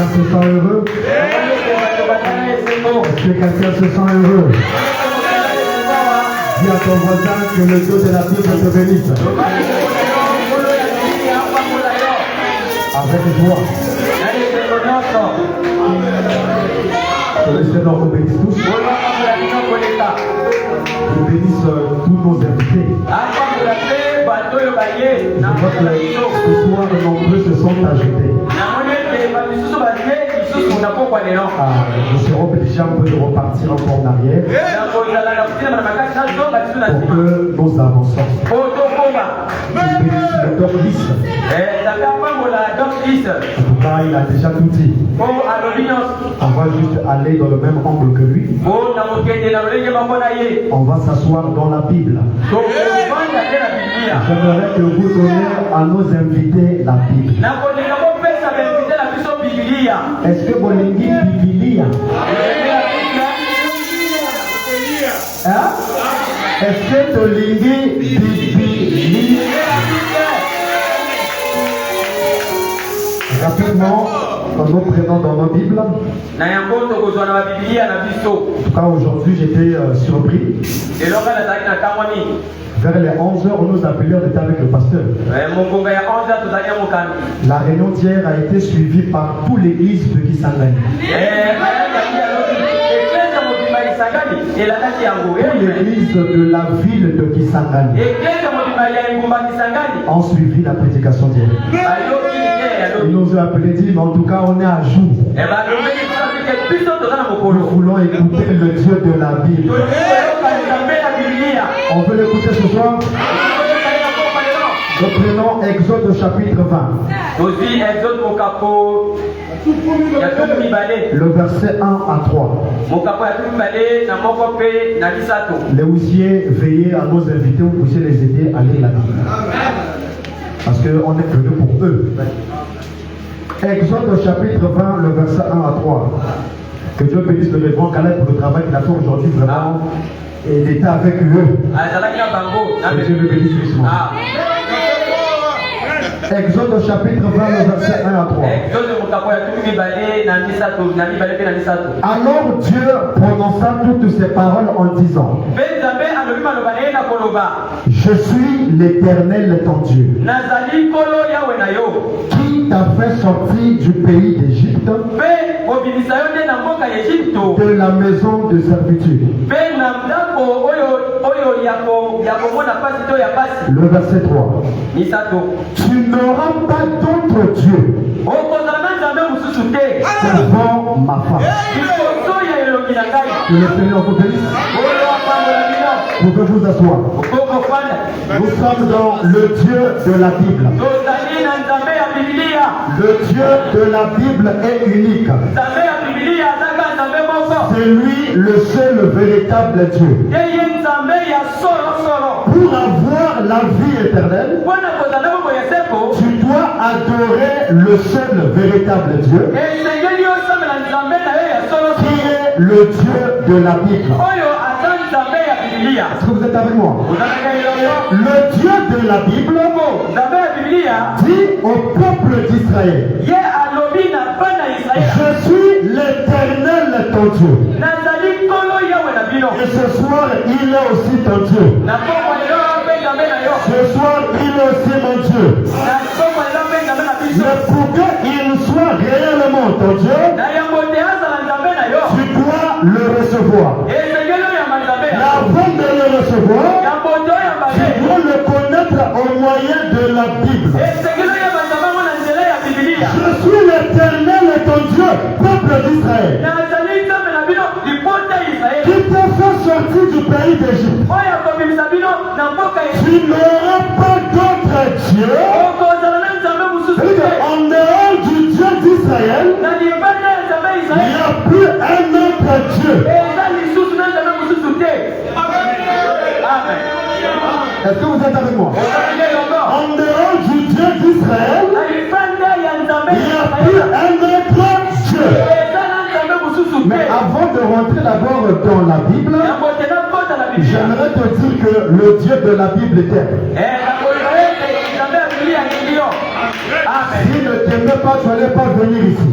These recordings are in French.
quelqu'un se sent heureux? Est-ce que quelqu'un se sent heureux? Dis à ton voisin que le Dieu de la Bible te bénisse. Avec joie. Que le Seigneur vous bénisse tous. Qu'il bénisse tous nos invités. Je vois que ce soir, nombreux se sont ajoutés. Nous serons obligés un peu de repartir encore en arrière pour que nous avançons. Qu'il bénisse le Doc 10. En tout cas, il a déjà tout dit. On va juste aller dans le même angle que lui. On va s'asseoir dans la Bible. J'aimerais que vous donniez à nos invités la Bible. Est-ce que Bolingi Bibilia? Hein? Est-ce que Tolingi Bibilia? Rapidement, nous prenons dans nos Bibles. En tout cas, aujourd'hui, j'étais surpris. Vers les 11h, on nous appelait, on était avec le pasteur. La réunion d'hier a été suivie par toute l'église de Kisangani. L'église de la ville de Kisangani ont suivi la prédication d'hier. Ils nous ont appelé, dit, mais en tout cas, on est à jour. Nous voulons écouter le Dieu de la Bible. On veut l'écouter ce soir. Nous prenons Exode chapitre 20. Le verset 1 à 3. Les ousiers, veillez à nos invités, vous pouvez les aider à lire la Bible. Parce qu'on est venu pour eux. Exode chapitre 20, le verset 1 à 3. Que Dieu bénisse le révérend Caleb pour le travail qu'il a fait aujourd'hui, vraiment. Et il était avec eux. Que Dieu le bénisse richement. Exode chapitre 20, le verset 1 à 3. Alors Dieu prononça toutes ces paroles en disant: Je suis l'Éternel ton Dieu, qui t'a fait sortir du pays d'Égypte, de la maison de servitude. Le verset 3. Tu n'auras pas d'autre Dieu devant ma face. Que le Seigneur vous bénisse. Vous pouvez vous asseoir. Nous sommes dans le Dieu de la Bible. Le Dieu de la Bible est unique. C'est lui le seul véritable Dieu. Pour avoir la vie éternelle, tu dois adorer le seul véritable Dieu, qui est le Dieu de la Bible. Est-ce que vous êtes avec moi? Le Dieu de la Bible dit au peuple d'Israël: Je suis l'Éternel ton Dieu. Et ce soir, il est aussi ton Dieu. Ce soir, il est aussi mon Dieu. Mais pour qu'il soit réellement ton Dieu, tu dois le recevoir. Mais avant de le recevoir, tu dois le connaître au moyen de la Bible. Je suis l'Éternel ton Dieu, peuple d'Israël, qui t'a fait sortir du pays d'Égypte. Tu n'auras pas d'autre Dieu en dehors du Dieu d'Israël. Il n'y a plus un autre Dieu. Est-ce que vous êtes avec moi? En dehors du Dieu d'Israël, il n'y a plus un autre Dieu. Mais avant de rentrer d'abord dans la Bible, j'aimerais te dire que le Dieu de la Bible est terre. S'il ne t'aimait pas, tu n'allais pas venir ici.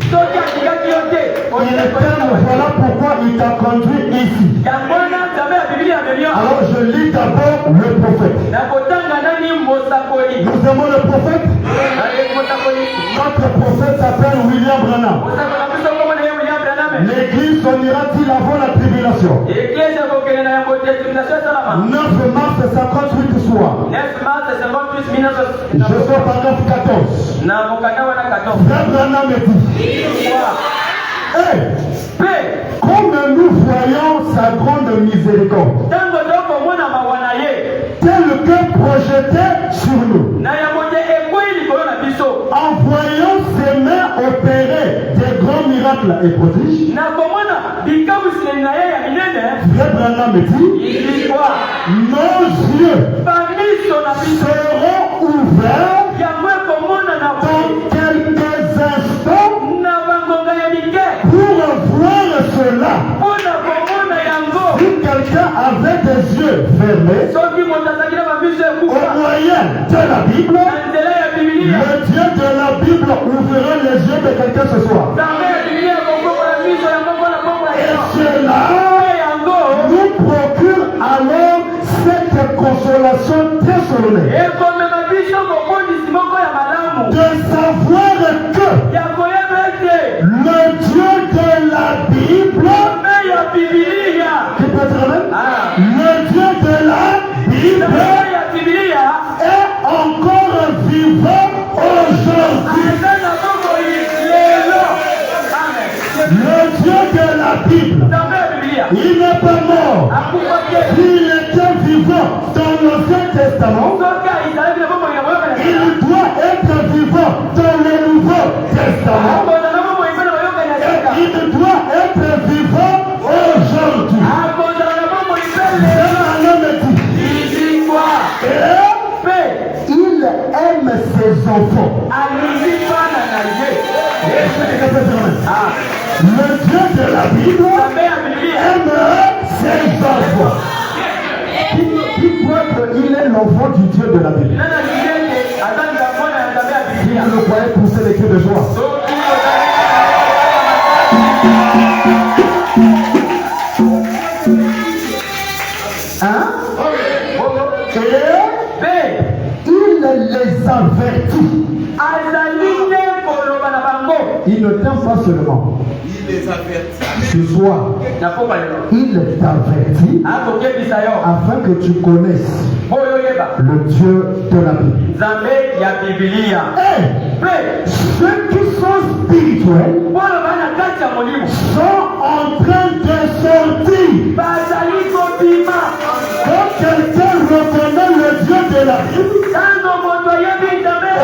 Il t'aime, voilà pourquoi il t'a conduit ici. Alors je lis d'abord le prophète. Nous aimons le prophète. Notre prophète s'appelle William Branham. L'église s'unira-t-il avant la tribulation? 9 mars 58 soir. Je sors paragraphe 14. Frère Branham me dit, comme nous voyons sa grande miséricorde, tel que projeté sur nous, en voyant ses mains opérer des grands miracles et prodiges, Frère Branham me dit, nos yeux seront ouverts dans quelques instants pour voir cela. Si quelqu'un avait des yeux fermés, au moyen de la Bible, le Dieu de la Bible ouvrira les yeux de quelqu'un ce soir. Et cela nous procure alors cette consolation très solennelle de savoir que le Dieu de la Bible, qui peut être même, le Dieu de la Bible est encore vivant aujourd'hui. Le Dieu de la Bible, il n'est pas mort. Il était vivant dans l'Ancien Testament. Il doit être vivant dans le Nouveau Testament. Et il doit être vivant aujourd'hui. Il aime ses enfants. Le Dieu de la Bible aime ses enfants. Qui croit qu'il est l'enfant du Dieu de la Bible? Si vous le croyez, poussez les cris de joie. Hein? Et il les avertit. Il ne t'aime pas seulement. Il les avertit. Ce soir, il t'avertit afin que tu connaisses le Dieu de la Bible. Et ceux qui sont spirituels sont en train de sortir. Quand quelqu'un reconnaît le Dieu de la Bible,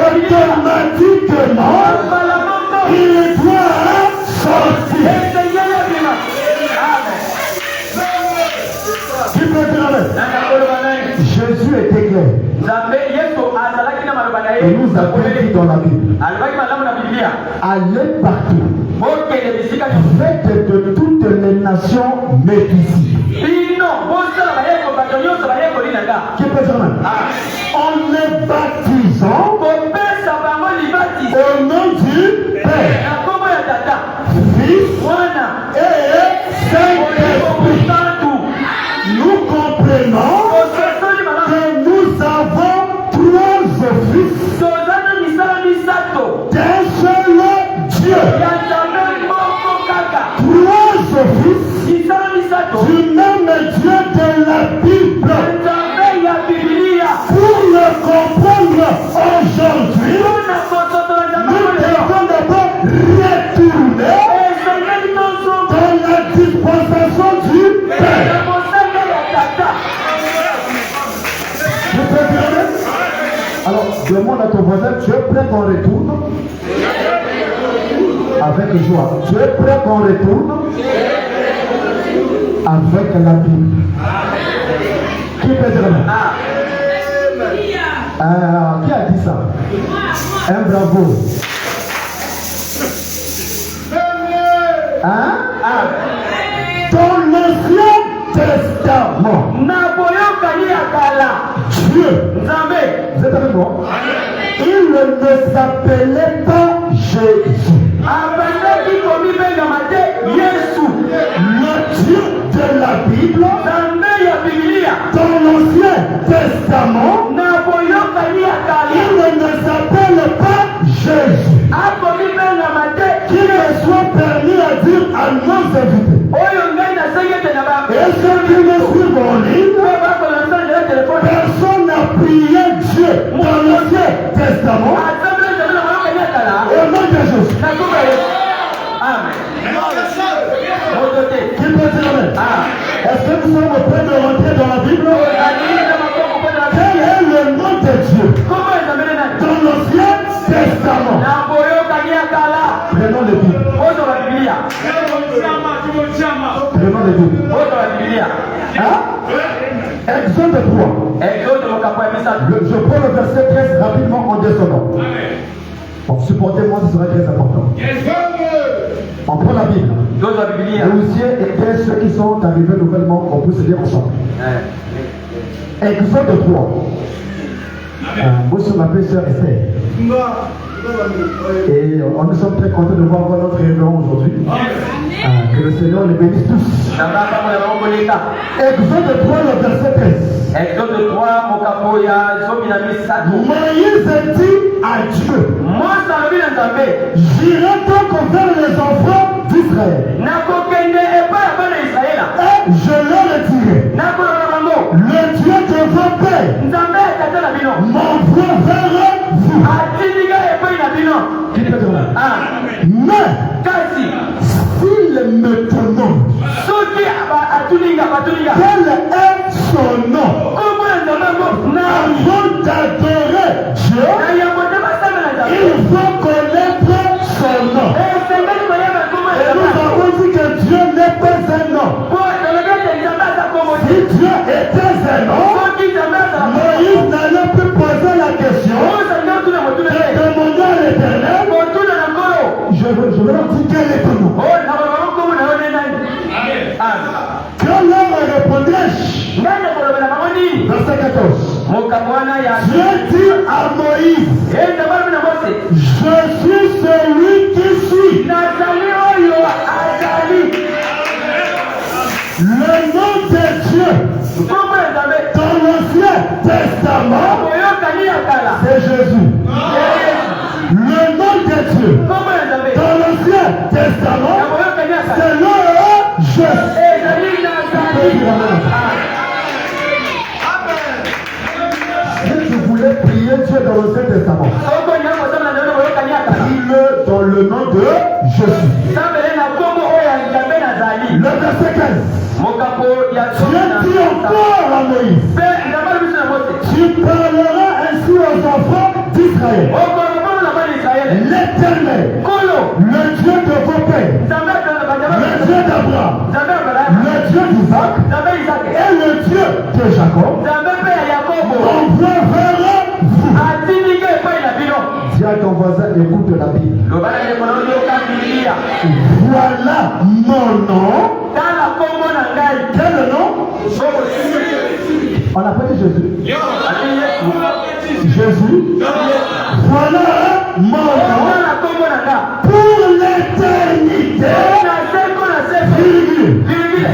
automatiquement, il doit sortir. Qui peut dire amen? Jésus était clair. Et nous avons dit dans la Bible, allez partout, faites de toutes les nations mes disciples. Qui peut dire amen? En les baptisant au nom du Père, Fils et Saint-Esprit. Nous comprenons que nous avons trois offices d'un seul Dieu. Trois offices du même Dieu de la Bible. Pour le comprendre aujourd'hui, nous devons d'abord retourner dans la dispensation du Père. Tu peux dire? Alors, demande à ton voisin, tu es prêt qu'on retourne? Avec joie. Tu es prêt qu'on retourne? Avec la Bible. Qui peut dire? Qui a dit ça? Un bravo. Hein? Dans l'Ancien Testament, Dieu, vous êtes avec moi? Il ne s'appelait pas Jésus. Le Dieu de la Bible, dans l'Ancien Testament, il ne s'appelle pas Jésus. Qu'il me soit permis à dire à nos invités. Et ceux qui me suivent en ligne, personne n'a prié Dieu dans l'Ancien Testament. Au nom de Jésus. Amen. Qui peut dire amen? Est-ce que nous sommes prêts de rentrer dans la Bible? Quel est le nom de Dieu dans l'Ancien Testament? Prenons le Bible. Prenons le Bible. Exode 3. Je prends le verset 13 rapidement en descendant. Bon, supportez-moi, ce sera très important. On prend la Bible. Les Oussiers étaient ceux qui sont arrivés nouvellement, on peut se dire ensemble. Exode 3. Moi, je m'appelle Sœur Esther. Et nous sommes très contents de voir notre révérend aujourd'hui. Que le Seigneur les bénisse tous. Exode 3, le verset 13. Exode 3, Moïse dit à Dieu, j'irai donc vers les enfants d'Israël. Et je leur dirai, le Dieu de vos pères m'envoie vers vous. Mais s'il me demande quel est son nom avant d'adorer Dieu, il faut connaître son nom. Et nous avons dit que Dieu n'est pas un nom. Si Dieu était un nom, Moïse n'allait plus poser la question de demander à l'Éternel, je vais leur dire quel est ton nom. Quand l'homme répondrait, verset 14, Dieu dit à Moïse, je suis celui qui suis. Le nom de Dieu dans l'Ancien Testament, c'est Jésus. Le nom de Dieu dans l'Ancien Testament, c'est le Jésus. Si tu voulais prier Dieu dans l'Ancien Testament, prie-le dans le nom de Jésus. Le verset 15. Dieu dit encore à Moïse, tu parleras ainsi aux enfants d'Israël. L'Éternel, le Dieu de vos pères, le Dieu d'Abraham, le Dieu d'Isaac et le Dieu de Jacob, m'envoie vers vous. Dis à ton voisin, écoute la Bible. Voilà mon nom. Quel nom? On appelle Jésus. Jésus. Voilà mon nom pour l'éternité.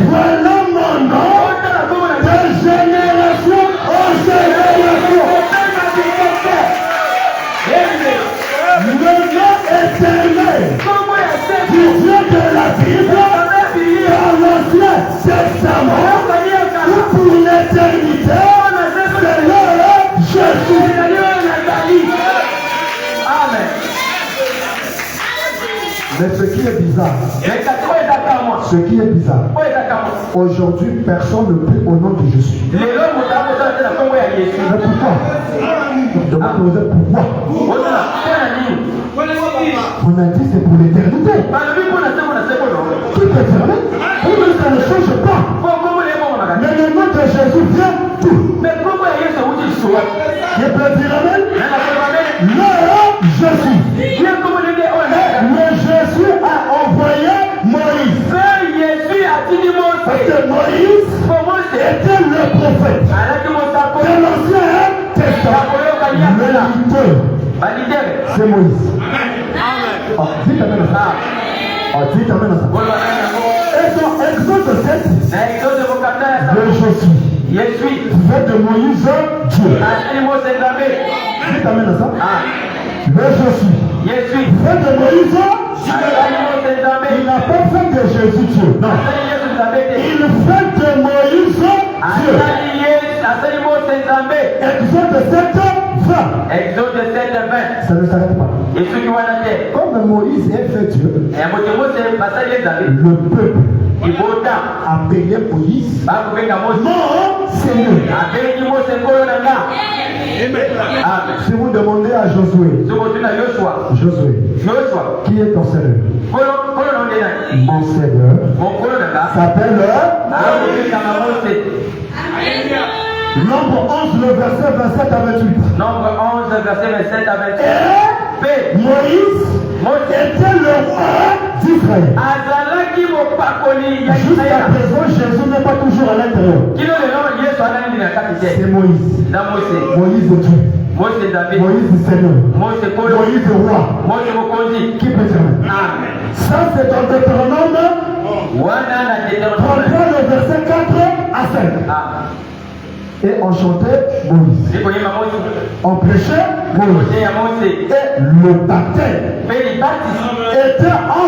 Voilà mon nom de génération en génération. Le nom éternel du Dieu de la Bible dans l'Ancien Testament ou pour l'éternité, c'est le Jésus. Amen. Mais ce qui est bizarre, aujourd'hui personne ne prie au nom de Jésus. Mais pourquoi? Demande pourquoi. On a dit c'est pour l'éternité. Qui peut dire oui, ça ne change pas. Mais le nom de Jésus vient tout. Qui peut dire amen? Le Jésus. Le Jésus a envoyé Moïse. Parce que Moïse était le prophète de l'Ancien Testament. Le leader C'est Moïse. Oh, dites amen à ça. Oh, dites amen à ça. Et dans Exode 7, de Josué. Fait de Moïse, Dieu. Dites amen à ça. Le Josué. Fait de Moïse, il n'a pas fait de Jésus Dieu. Non. Il fait de Moïse Dieu. Exode 7, 20. Ça ne s'arrête pas. Comme Moïse est fait Dieu, le peuple appelé Moïse, non, Seigneur. Si vous demandez à Josué, qui est ton Seigneur? Mon Seigneur s'appelle Nombre 11, le verset 27 à 28. Nombre 11, verset 27 à 28. Et Moïse était le roi d'Israël. Jusqu'à présent, Jésus n'est pas toujours à l'intérieur. C'est Moïse. Moïse de Dieu. Moïse du Seigneur. Moïse le roi. Qui peut dire? Ça, c'est dans Deutéronome 33, le verset 4 à 5. Et on chantait Moïse. On prêchait Moïse. Et le baptême était en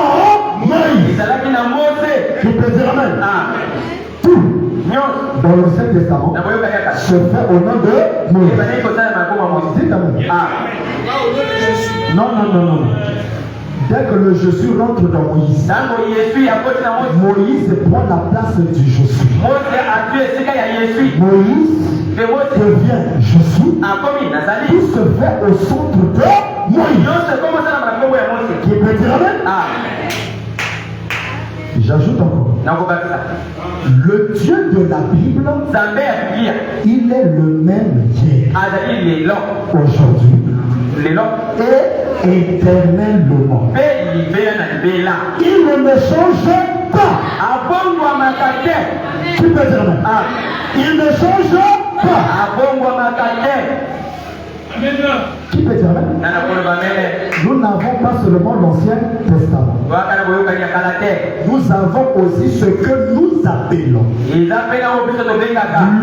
Moïse. Qui peut dire amen? Tout dans le Saint-Testament se fait au nom de Moïse. Dites amen. Non. Dès que le Jésus rentre dans Moïse, Moïse prend la place du Jésus. Moïse devient Jésus. Tout se fait au centre de Moïse. Qui peut dire amen? J'ajoute encore. Le Dieu de la Bible, il est le même hier, aujourd'hui et éternellement. Il ne change pas. Tu peux dire amen? Il ne change pas. Qui peut dire amen? Nous n'avons pas seulement l'Ancien Testament. Nous avons aussi ce que nous appelons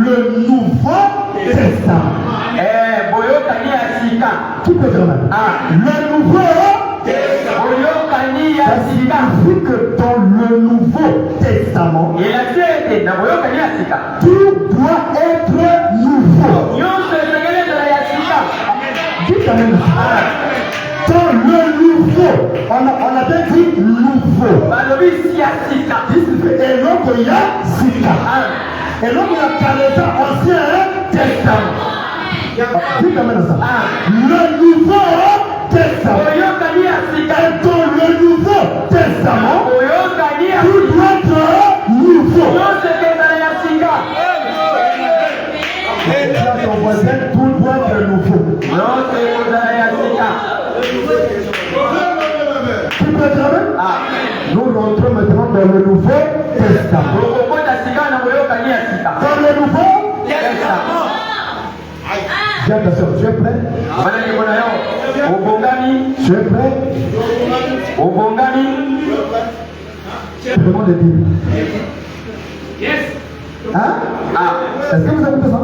le Nouveau Testament. Qui peut dire amen? Le Nouveau Testament. Ça signifie que dans le Nouveau Testament, tout doit être nouveau. Dites amen. Dans le nouveau, on a bien dit nouveau. Et l'autre, il y a Sika. Et l'autre, il y a Kaleza, Ancien Testament. Dites amen à ça. Le Nouveau Testament. Et dans le Nouveau Testament, tout doit être nouveau. Ton voisin, tout doit être nouveau. Tu peux dire amen? Nous rentrons maintenant dans le Nouveau Testament. Dans le Nouveau Testament. Dis attention, tu es prêt? Tu es prêt? Je demande de dire. Yes. Hein? Est-ce que vous avez fait ça?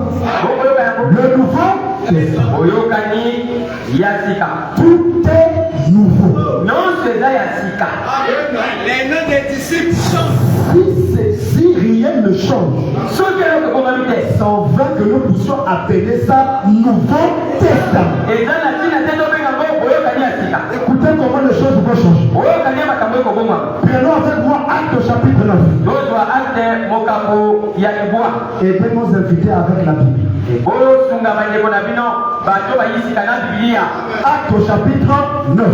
Le Nouveau Testament. Tout est nouveau. Les noms des disciples changent. Si rien ne change, sans veut que nous puissions appeler ça Nouveau Testament. Écoutez comment les choses vont changer. Prenons avec moi Acte chapitre 9. Aidez-nous inviter avec la Bible. Acte chapitre 9.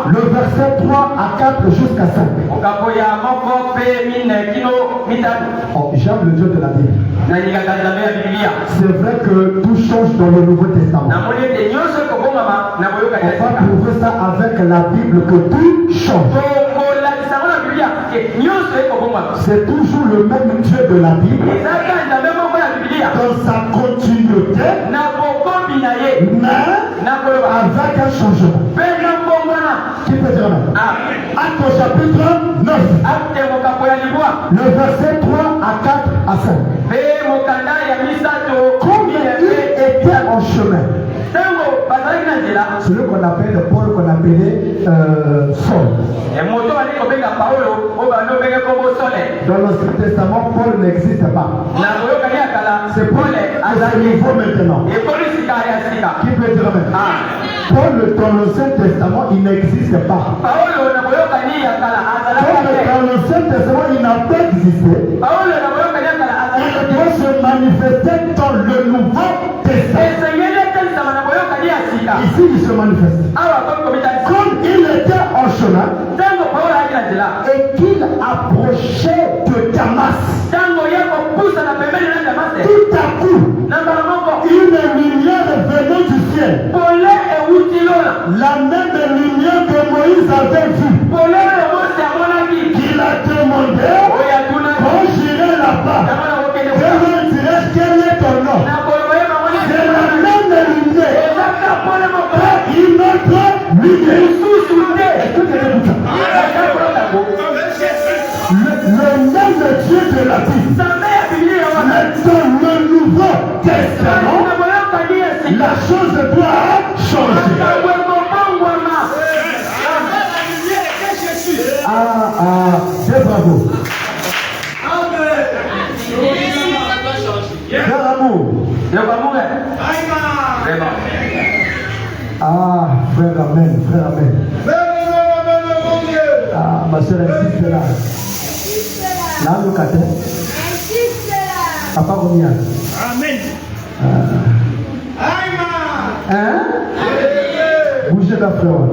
Le verset 3 à 4 jusqu'à 5. Oh, j'aime le Dieu de la Bible. C'est vrai que tout change dans le Nouveau Testament. On va prouver ça avec la Bible que tout change. C'est toujours le même Dieu de la Bible. Dans sa continuité. Mais avec un changement. Qui peut dire non? Acte au chapitre 9. Le verset 3 à 4 à 5. Comme il était en chemin, celui qu'on appelle Paul, qu'on appelait Saul. Dans l'Ancien Testament, Paul n'existe pas. C'est Paul à nouveau maintenant. Qui peut dire maintenant? Paul dans l'Ancien Testament, il n'existe pas. Paul dans l'Ancien Testament, il n'a pas existé. Il doit se manifester dans le Nouveau Testament. Ici, il se manifeste. Comme il était en chemin et qu'il approchait de Damas, tout à coup, une lumière venait du ciel. La même lumière que Moïse avait vue. Il a demandé quand j'irai là-bas, je me dirai quel est ton nom. C'est la même lumière. Une autre lumière. Est-ce que tu écoutes ça? Le même Dieu de la Bible. Mais dans le Nouveau Testament, la chose doit changer. C'est bravo. Frère amour. Frère amen, frère amen. Ma soeur insiste là. Là, le cadet. Papa combien? Amen. Hein? Bougez la frère.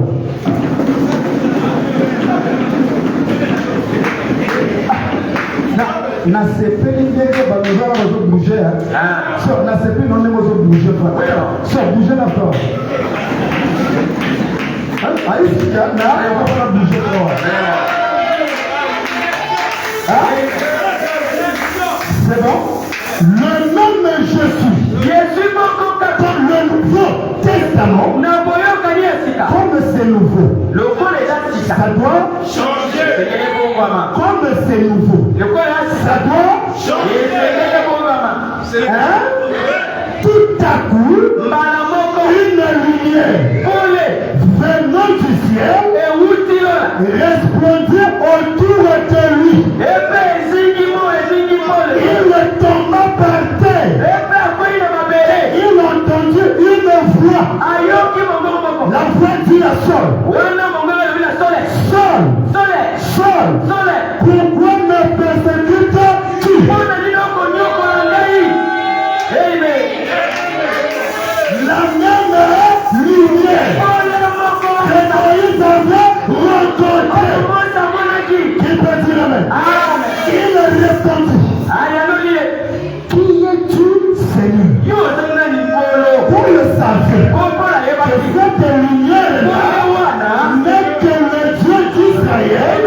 Na sepeli ndenge banozala bazobouge so na sepeli nonde bozobouge so bouge na frère aisika na okona bouge frère c'est bon. Le nom de Jésus comme le Nouveau Testament comme c'est nouveau ça doit changer. Comme c'est nouveau ça doit changer. Tout à coup une lumière venant du ciel resplendit autour de lui. Il tomba par terre. Il entendit une voix. La voix dit à Saul, Saul, pourquoi me persécutes-tu? La même lumière que Moïse avait rencontrée. Qui peut dire amen? Il répondit, qui es-tu, Seigneur? Pour le savoir que cette lumière-là n'est que le Dieu d'Israël,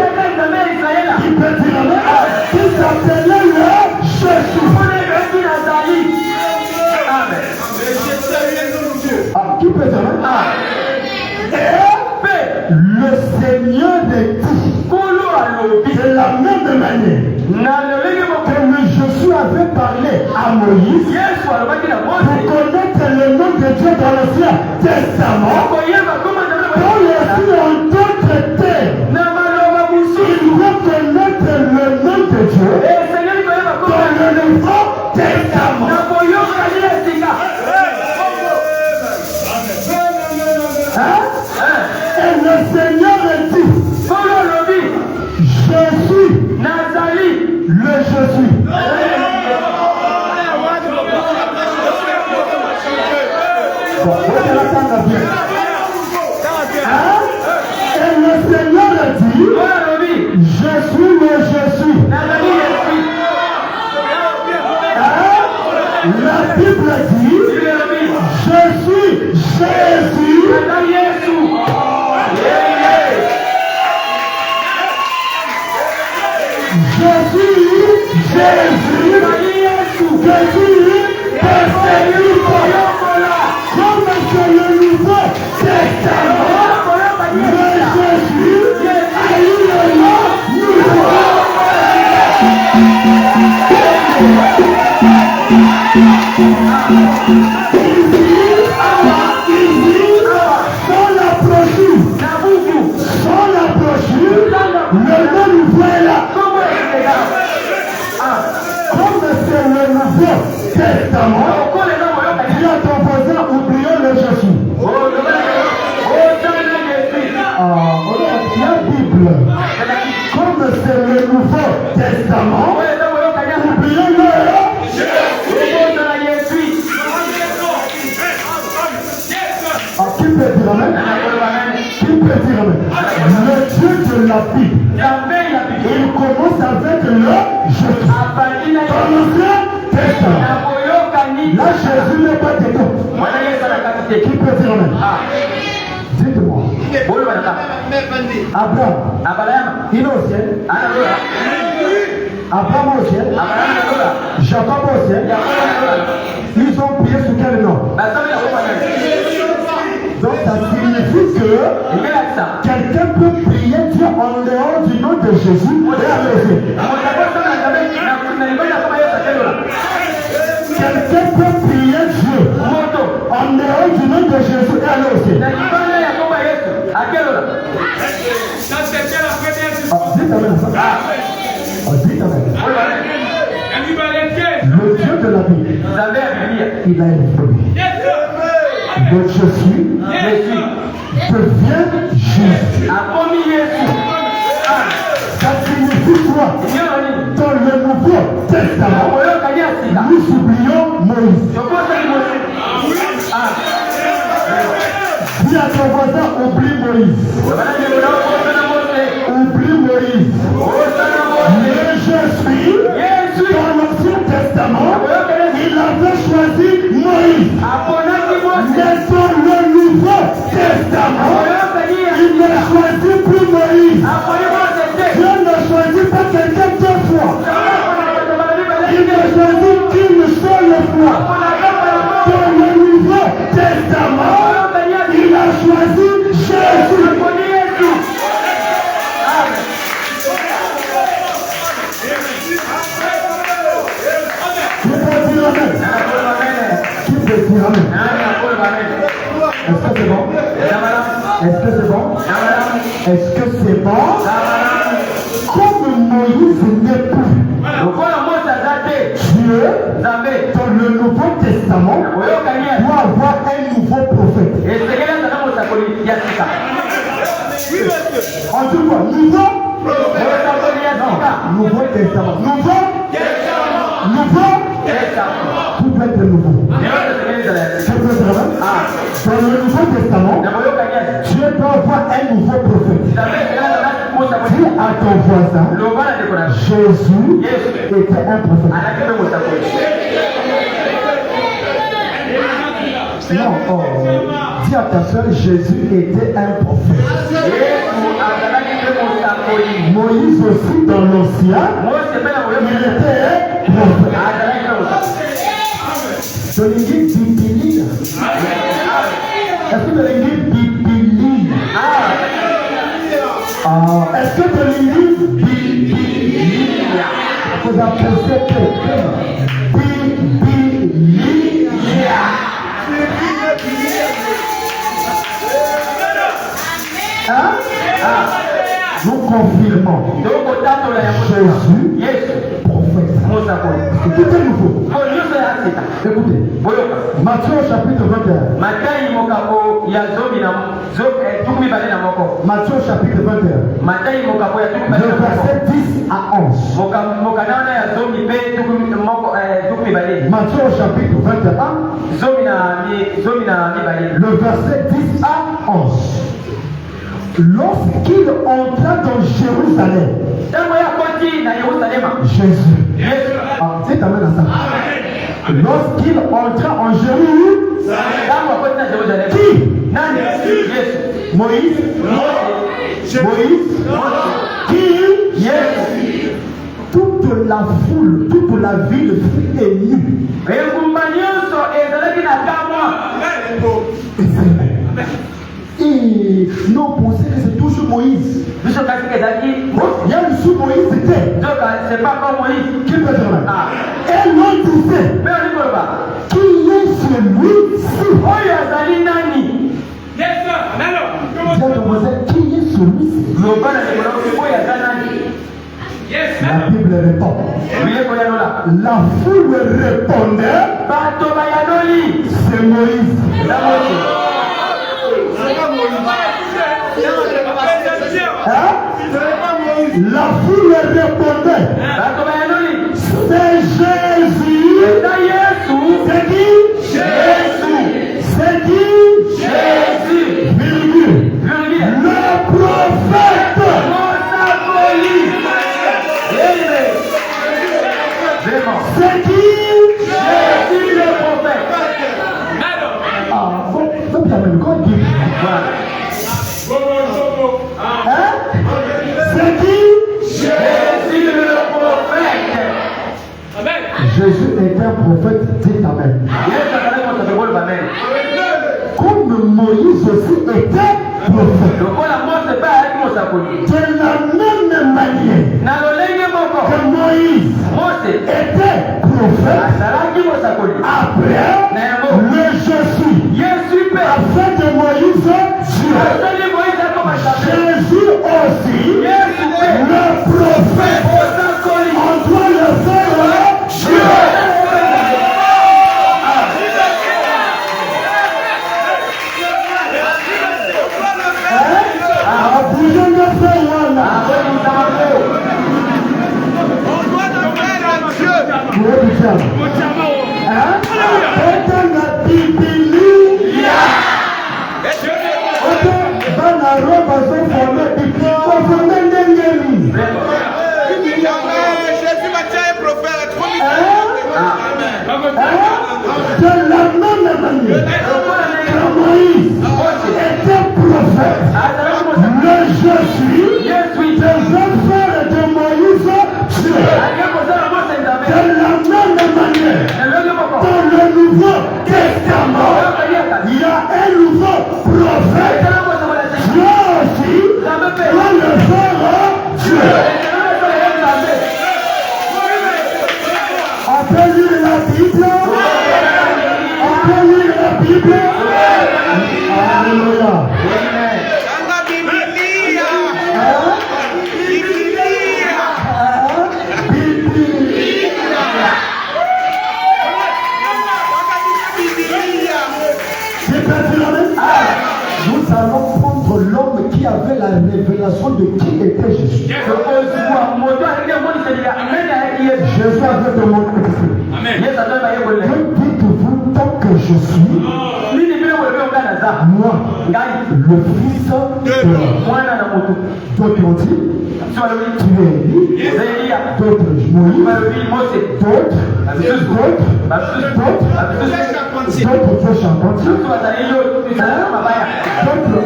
qui peut dire amen, qui s'appelait le Jésus. Qui peut dire amen? Et le Seigneur est dit de la même manière que le Jésus avait parlé à Moïse pour connaître le nom de Dieu dans l'Ancien Testament, pour aussi en d'autres termes, il doit connaître le nom de Dieu dans le Nouveau Testament. Et le Seigneur est dit, Jésus, le Jésus. Bon, et le Seigneur a dit, je suis le Jésus. La Bible dit, je suis Jésus. Jésus, persécuté. Comme c'est le Nouveau peut dire amen? Qui peut dire amen? Le Dieu de la Bible, il commence avec le Jésus. Dans l'Ancien Testament. Là, Jésus n'est pas dedans. Qui peut dire amen? Dites-moi. Abraham, il est au ciel. Abraham au ciel. Jacob au ciel. Ils ont prié sur quel nom? Donc ça signifie que quelqu'un peut prier Dieu en dehors du nom de Jésus et aller au ciel. Quelqu'un peut prier Dieu en dehors du nom de Jésus et aller au ciel. Dites amen. Dites amen. Le Dieu de la Bible, il a évolué. Donc je suis, devient Jésus. Ça signifie quoi? Dans le Nouveau Testament, nous oublions Moïse. Dis à ton voisin, oublie Moïse. Oublie Moïse. Mais je suis dans l'Ancien Testament, il avait choisi Moïse. Mais dans le Nouveau Testament, il ne choisit plus Moïse. Dieu ne choisit pas quelqu'un deux fois. Il ne choisit qu'une seule fois. Dans le Nouveau Testament, il a choisi Jésus. Qui peut dire amen? Est-ce que c'est bon? Est-ce que c'est bon? Est-ce que c'est bon? Comme Moïse n'est plus, Dieu, dans le Nouveau Testament, doit avoir un nouveau prophète. En tout cas, nouveau Testament. Nouveau tout peut être nouveau. Dans le Nouveau Testament, Dieu doit avoir un nouveau prophète. Dis à ton voisin, Jésus était un prophète. Non, dis à ta soeur, Jésus était un prophète. Moïse aussi dans l'Ancien, il était un prophète. Est-ce que de l'Église biblique? Est-ce que de l'Église biblique? Vous appelez que biblique. Nous confirmons Jésus, prophète. Tout est nouveau. Écoutez, Matthieu chapitre 21. Matthieu chapitre 21. Le verset 10 à 11. Matthieu chapitre 21. Le verset 10 à 11. Lorsqu'il entra dans Jérusalem, Jésus. C'est amen à ça. Lorsqu'il entra en Jérusalem, qui? Moïse. Qui? Toute la foule, toute la ville fut émue. Et non, pensez que c'est toujours Moïse. Il y a une sous Moïse, c'était. C'est pas comme Moïse. Qui peut dire là? Et l'on disait, qui est celui-ci? Dis à ton voisin, qui est celui-ci? La Bible répond. La foule répondait, c'est Moïse. La foule répondait, c'est Jésus. C'est qui? Jésus. C'est qui? Jésus. God give you. Hein? C'est qui? Jésus le prophète. Amen. Jésus est un prophète, dit Amen. Comme Moïse aussi était prophète. De la même manière que Moïse était prophète, après le je suis a fait de Moïse Dieu. Jésus aussi, le prophète, on doit le faire Dieu. De la même manière que Moïse était prophète, le je suis des enfants de Moïse Dieu. De la même manière, dans le Nouveau Testament, il y a un nouveau prophète. Dieu aussi doit le faire Dieu. On peut lire la Bible. On peut lire la Bible. Alléluia. Nous allons prendre l'homme qui avait la révélation de qui était Jésus. Jésus avait demandé que dites-vous tant que je suis, moi, le fils de l'homme. D'autres ont dit, tu es Élie, d'autres Moïse, d'autres Dieu charpentier, d'autres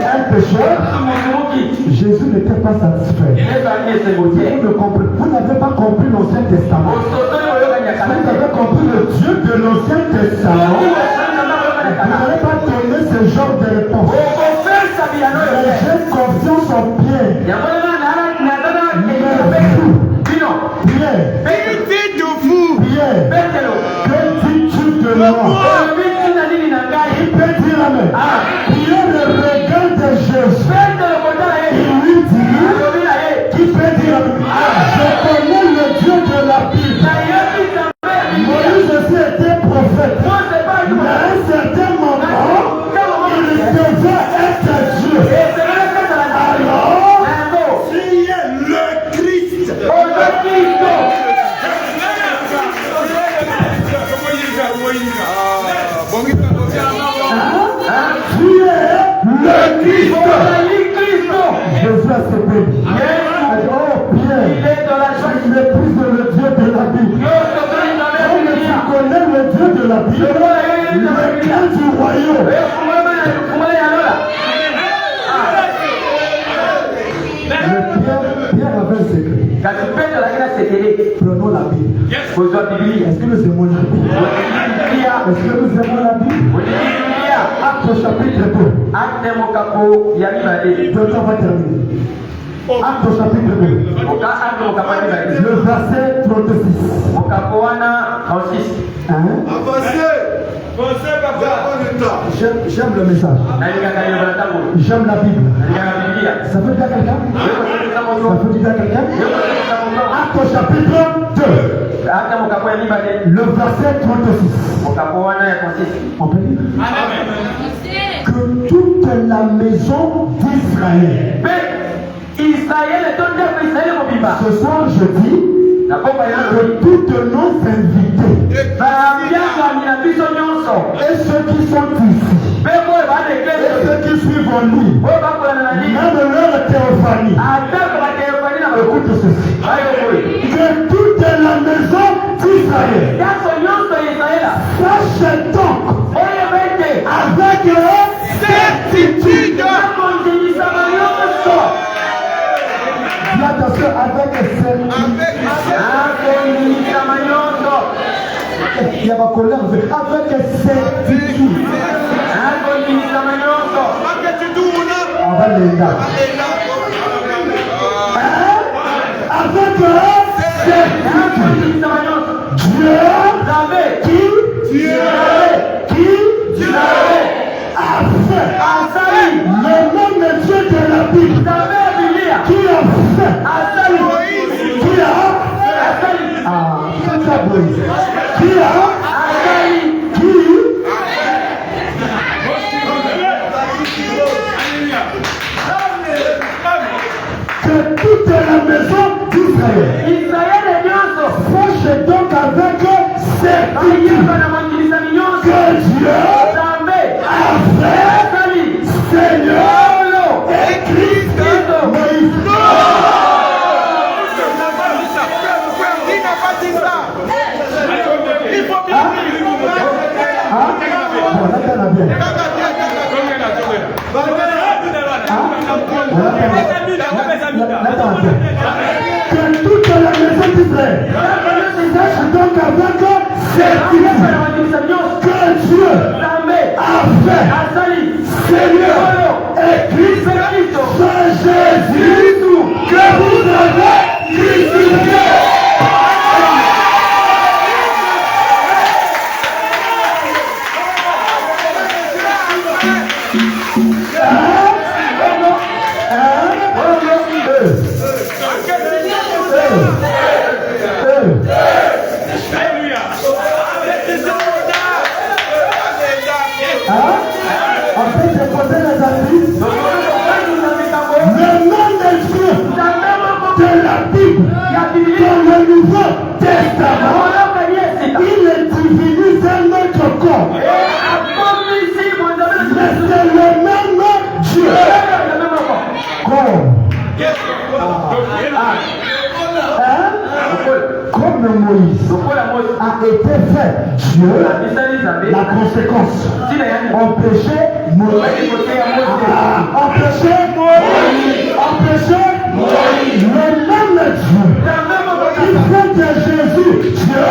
un pécheur. Jésus n'était pas satisfait. Vous n'avez pas compris l'Ancien Testament. Vous avez compris le Dieu de l'Ancien Testament. Vous n'allez pas donner ce genre de réponse. J'ai confiance en Pierre. Pierre, que dis-tu de moi? Il peut dire Amen. Pierre regarde Jésus. Il lui dit, qui peut dire Amen? Je connais le Dieu de la Bible. Moïse aussi était prophète. Mais à un certain moment, il devait être Dieu. Alors, il est le Christ. Tu es le Christ. Jésus a se béni. Oh Pierre, tu méprises le Dieu de la Bible. Comme tu connais le Dieu de la Bible, le clan du royaume. Pierre avait un secret. Prenons la Bible. Est-ce que nous aimons la Bible? Est-ce que nous aimons la Bible? Acte chapitre 2. Deux temps va terminer. Acte chapitre 2. Le verset 36. Hein? J'aime le message. J'aime la Bible. Ça veut dire quelqu'un? Ça veut dire quelqu'un? Acte chapitre 2. Le verset 36. On peut lire? Que toute la maison d'Israël. Ce soir je dis que toutes nos invités et ceux qui sont ici et ceux qui suivent en ligne, même leur théophanie, écoute ceci, que toute la maison d'Israël sache donc avec cette colère avec certitude. Avec les dates. Avec certitude. Dieu qui a fait le nom de Dieu de la Bible. Qui a fait que toute la maison d'Israël fauche donc avec certitude que Dieu a fait Seigneur et Christ Moïse. Que toute la maison d'Israël sache donc avec certitude que Dieu a fait Seigneur et Christ c'est Jésus que vous avez crucifié. Le nom de Dieu de la Bible dans le Nouveau Testament, il est divisé dans notre corps. Mais c'est le même Dieu. Comme Moïse a été fait Dieu, la conséquence, empêcher Moïse, le même Dieu qui fait de Jésus Dieu,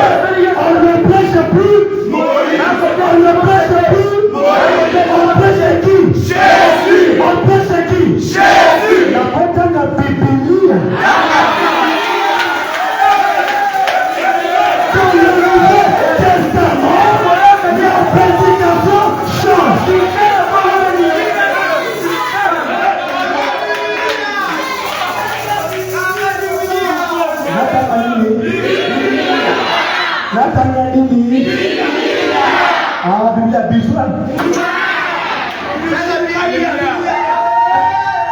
on ne prêche plus, on ne prêche plus, on prêche qui? Jésus, on prêche qui? Jésus, la côté de la Bible. Dans le Nouveau Testament, la prédication change. Ah, Bible bisou.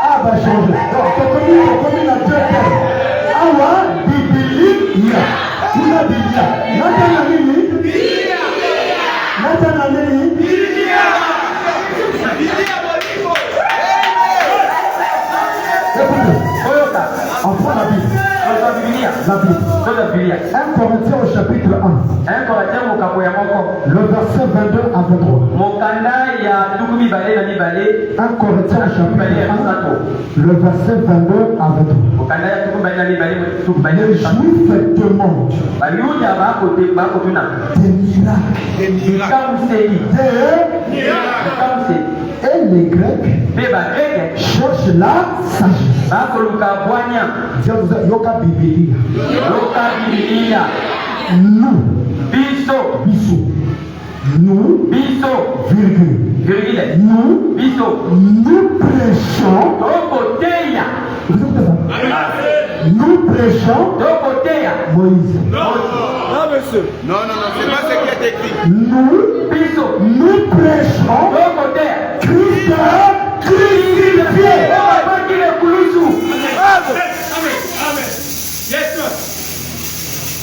Ah, va changer. Donc, comme il a deux termes. Ah, ouais, Biblia. Vous la Biblia. On prend la Bible. La Bible. 1 Corinthiens au chapitre 1. Le verset 22 à 23. 1 Corinthiens au chapitre 1. Le verset 22 à 23. Les Juifs demandent des miracles. Et les Grecs cherchent la sagesse. Yoka Biblia. Nous, virgule. Nous prêchons. Nous prêchons Moïse. Non, monsieur. Non, c'est pas ce qui est écrit. Nous prêchons Christ crucifié.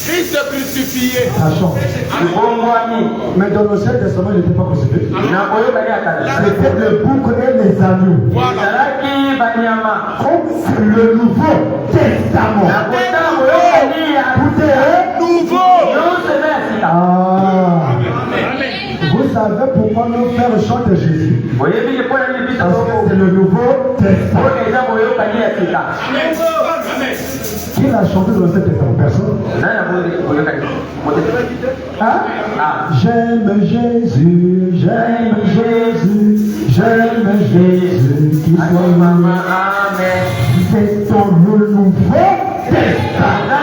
Christ crucifié. Ça change. Mais dans l'Ancien Testament, il n'était pas crucifié. C'était le bouc et les agneaux. Voilà. Comme c'est le Nouveau Testament. Nouveau. Ah. Vous savez pourquoi nos frères chantent Jésus? Parce que c'est le Nouveau Testament. Qui l'a chanté dans l'Ancien Testament? Personne. Hein? J'aime Jésus, j'aime Jésus, j'aime Jésus qui soit maman. Amen. C'est dans le Nouveau Testament.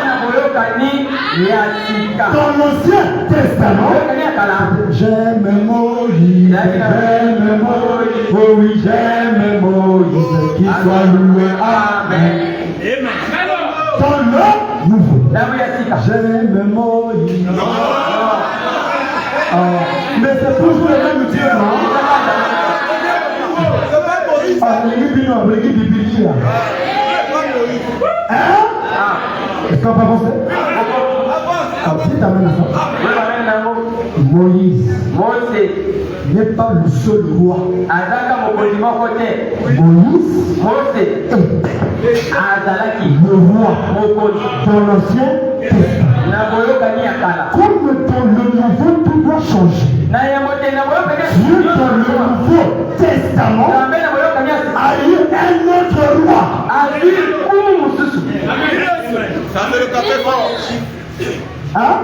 Dans l'Ancien Testament, j'aime Moïse, j'aime Moïse, oh oui, j'aime Moïse qui soit loué. Amen. Dans le Nouveau, j'aime Moïse. Mais c'est toujours le même Dieu, non? L'équipe biblique. Hein? Est-ce qu'on va avancer? Si tu amènes ça. Moïse n'est pas le seul roi. Moïse est le roi dans l'Ancien Testament. Comme dans le Nouveau, tout doit changer. Dieu dans le Nouveau Testament a eu un autre roi. Ça c'est le café fort. Hein?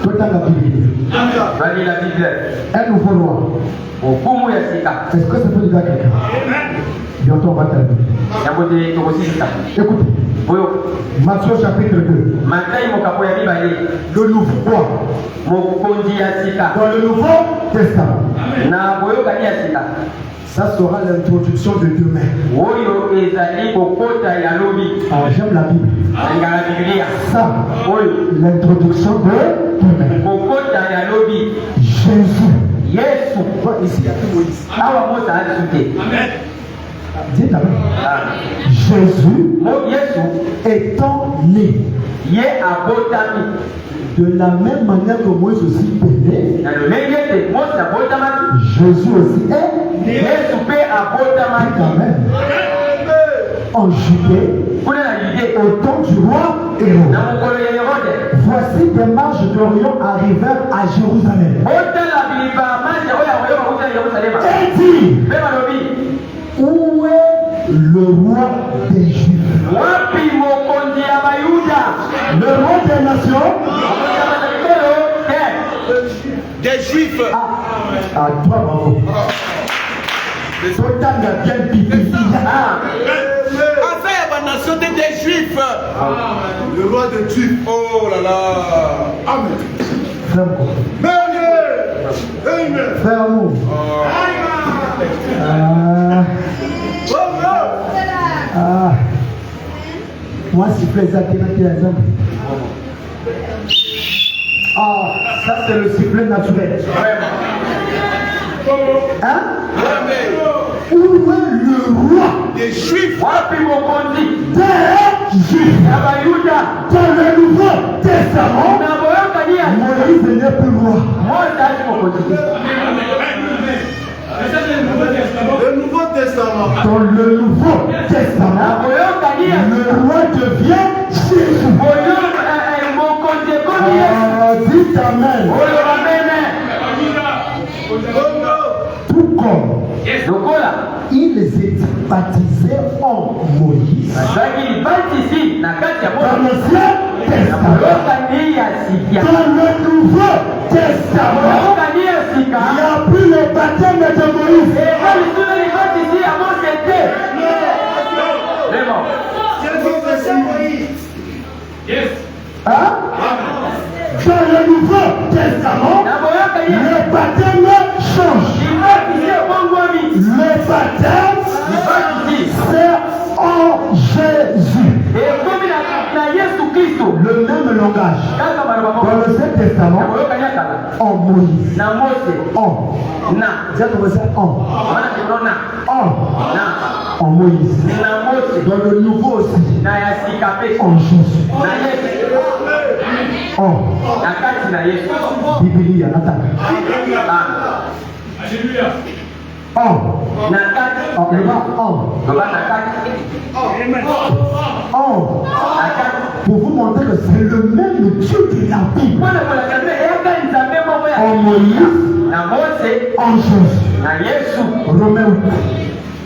Toi t'as la Bible. Un nouveau roi. Est-ce que ça peut dire à quelqu'un? Bientôt on va terminer. Écoutez. Matthieu chapitre 2. Le nouveau roi. Dans le Nouveau Testament. Ça sera l'introduction de demain. J'aime la Bible. Ça, l'introduction de demain. Jésus. Ici, il y a tout Moïse. Amen. Dites Amen. Jésus étant né de la même manière que Moïse aussi est né, Jésus aussi est né. Amen. En Judée, au temps du roi Hérode. Voici des marches d'Orient arrivèrent à Jérusalem. Et dit, où est le roi des Juifs? Le roi des nations? Des Juifs. Toi, bravo. Total a bien pipi. Enfin, la nation des Juifs. Le roi des Juifs. Oh là là. Amen. Ferme-moi. Moi, s'il plaît, ça ça c'est le sifflet naturel. Hein? Où est le roi des Juifs? Des Juifs. Dans le Nouveau Testament, Moïse n'est plus roi. Le Nouveau Testament. Dans le Nouveau Testament, le roi devient Jésus. Dites Amen. Tout comme ils étaient baptisés en Moïse dans l'Ancien Testament. Dans le Nouveau Testament, il n'y a plus le baptême de Moïse. Hein? Dans le Nouveau Testament, le baptême change. Le baptême, c'est en Jésus. Le même langage. Dans l'Ancien Testament, en Moïse. En Moïse. Dans le Nouveau aussi. En Jésus. Bible attaque. Pour vous montrer que c'est le même Dieu de la Bible. En Moïse, en Jésus.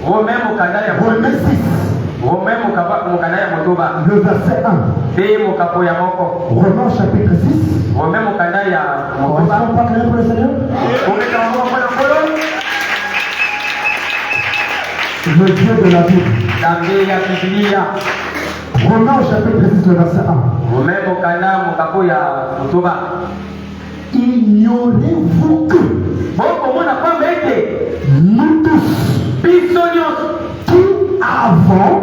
Romains 6. Le verset 1. Romains chapitre 6. On va parler pour le Seigneur. Le Dieu de la Bible. Romains chapitre 6, le verset 1. Ignorez-vous que nous tous qui avons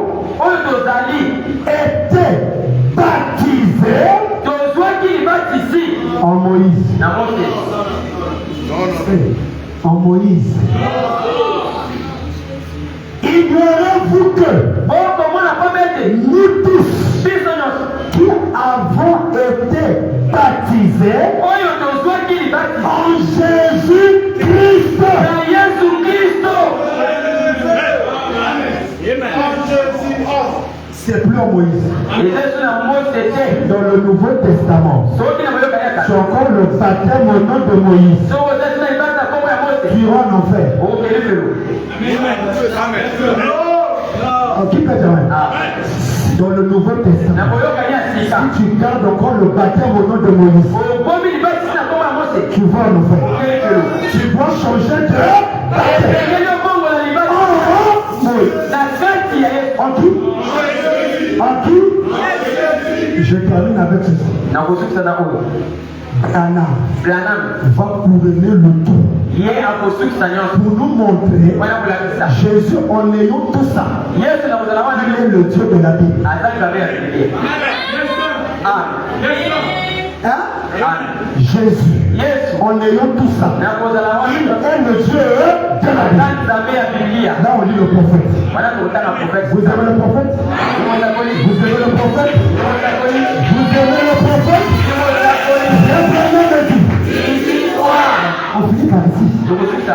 été baptisés en Moïse. En Moïse. Ignorez-vous que nous tous qui avons été baptisés en Jésus-Christ. C'est plus en Moïse. Dans le Nouveau Testament, c'est encore le baptême au nom de Moïse. Tu iras en enfer. Qui peut dire? Dans le Nouveau Testament, si tu gardes encore le baptême au nom de Moïse, tu vas en enfer. Tu dois changer de baptême. En qui? En qui? Je termine avec ceci. Branham va couronner le tout pour nous montrer Jésus en ayant tout ça. Il est le Dieu de la Bible. Jésus, en ayant tout ça, il est le Dieu de la Bible. Là on lit le prophète. Vous avez le prophète? Vous avez le prophète? Vous avez le prophète? On finit par ici.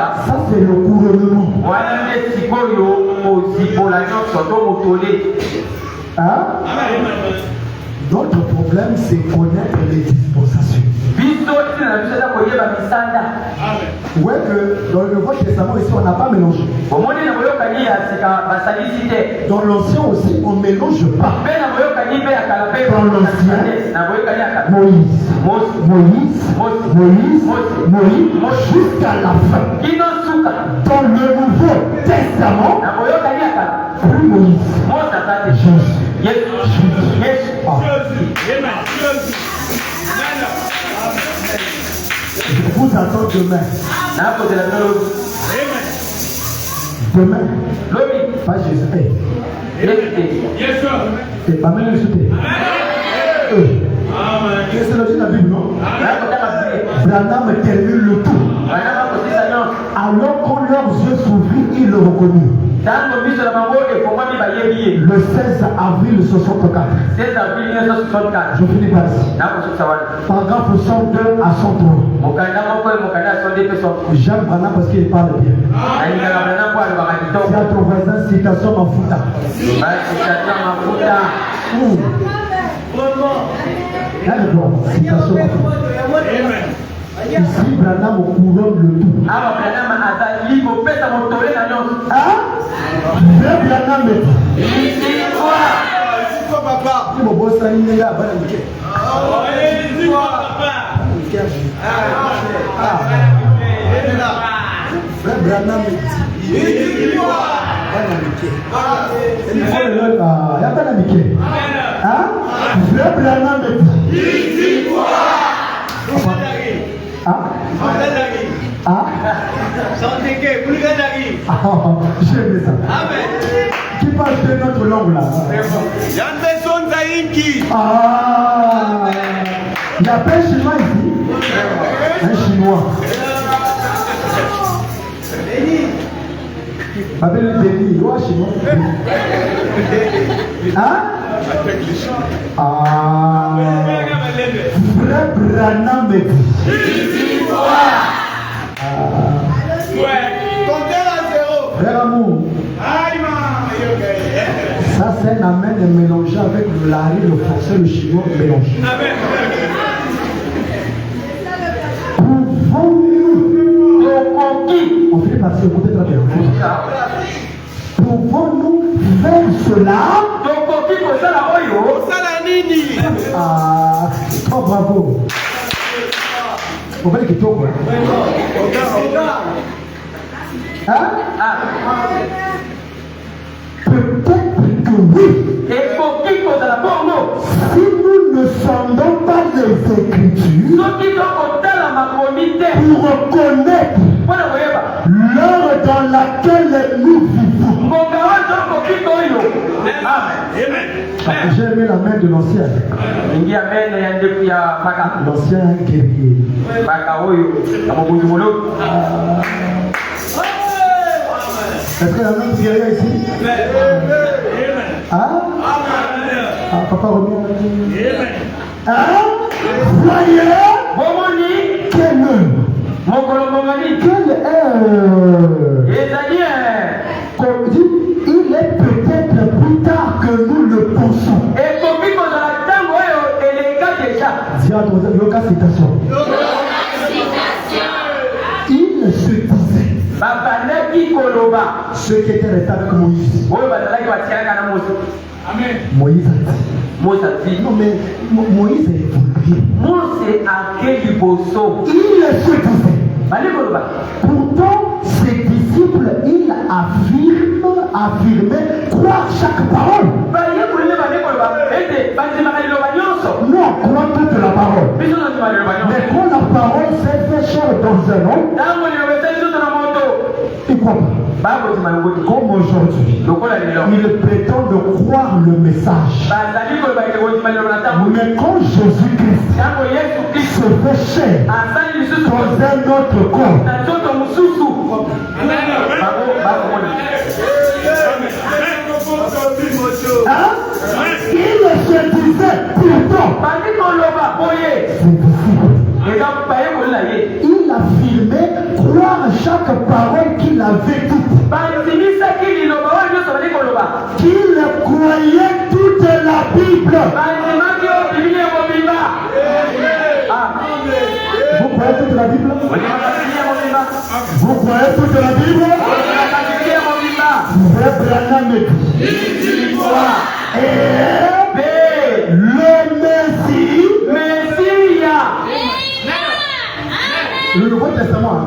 Ça c'est le couronnement. Notre problème c'est connaître les dispensations. Ouais, que dans le Nouveau Testament ici on n'a pas mélangé. Dans l'Ancien aussi on ne mélange pas. Dans l'Ancien, Moïse, jusqu'à la fin. Dans le Nouveau Testament, plus Moïse, Jésus. Je vous attends demain. Demain. Pas Jésus. Et pas même le sauter. Qu'est-ce que c'est dans la Bible, non? Branham termine le tout. Alors quand leurs yeux s'ouvrirent, ils le reconnurent. Le 16 avril 64. Je finis par ici. Paragraphe 102 à 103. J'aime Branham parce qu'il parle bien. C'est à ton voisin, citation Mafuta. Citation Mafuta. Ici, Branham couronne le tout. Branham est papa. J'aime ça. Qui parle de notre langue là? Il y a pas un chinois ici. Un chinois. Babel Béni, il y a un chinois. Frère Branham me dit. Frère Amour. Ça c'est un amène de mélanger avec le lari, le français, le chinois, mélanger. Pouvons-nous, on finit par se écouter très bien. Pouvons-nous faire ce cela. Ah, oh bravo. On va dire que toi, hein? Peut-être que oui. Si nous ne sondons pas les Écritures pour reconnaître l'heure dans laquelle nous vivons. J'ai aimé la main de l'ancien. L'ancien guerrier. Est-ce qu'il y a un autre guerrier ici? Ah, papa revient. Voyez quelle il est peut-être plus tard que nous le pensons. Dis à ton citation. Il se disait ceux qui étaient restés avec Moïse. Moïse a dit. Non mais Moïse est évolué. Il se disait. Pourtant, ses disciples, ils affirmaient croire chaque parole. Non, croire toute la parole. Mais quand la parole s'est fait chair dans un homme, il croit pas. Comme aujourd'hui, il prétend de croire le message. Mais quand Jésus-Christ se fait chair dans un autre corps, il se disait pourtant, il affirmait croire chaque parole qu'il avait dite. Qu'il croyait toute la Bible. Vous croyez toute la Bible? Vous croyez toute la Bible? Frère Branham me dit. Et le Messie. Le Nouveau Testament.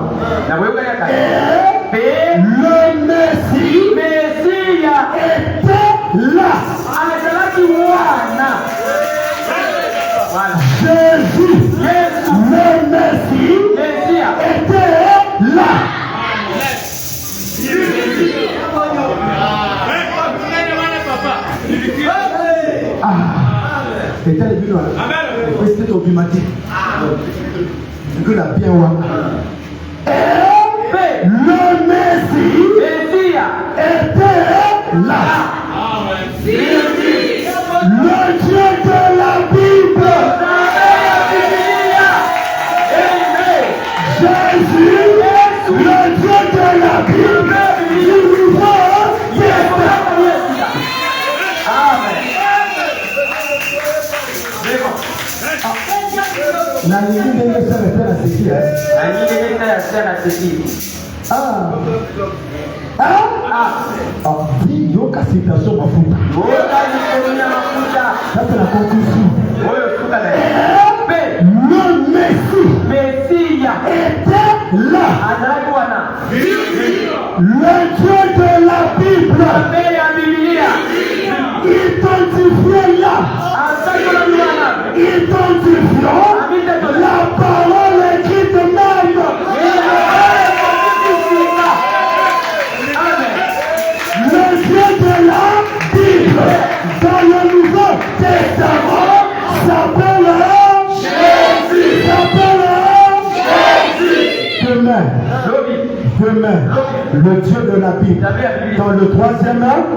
Et le Messie était là. Jésus, le Messie était là. C'était le but. C'était au bimatique. Que la bien le Messie était là. Le Dieu de la Bible. Jésus, le Dieu de la Bible. La ligne de l'État dis yoka citation mafuta. Ça c'est la conclusion. Le Messie était là. Le Dieu de la Bible. Identifié là. Identifiant la parole écrite même. Le Dieu de la Bible dans le Nouveau Testament s'appelle Jésus. Demain, le Dieu de la Bible dans le troisième œuvre,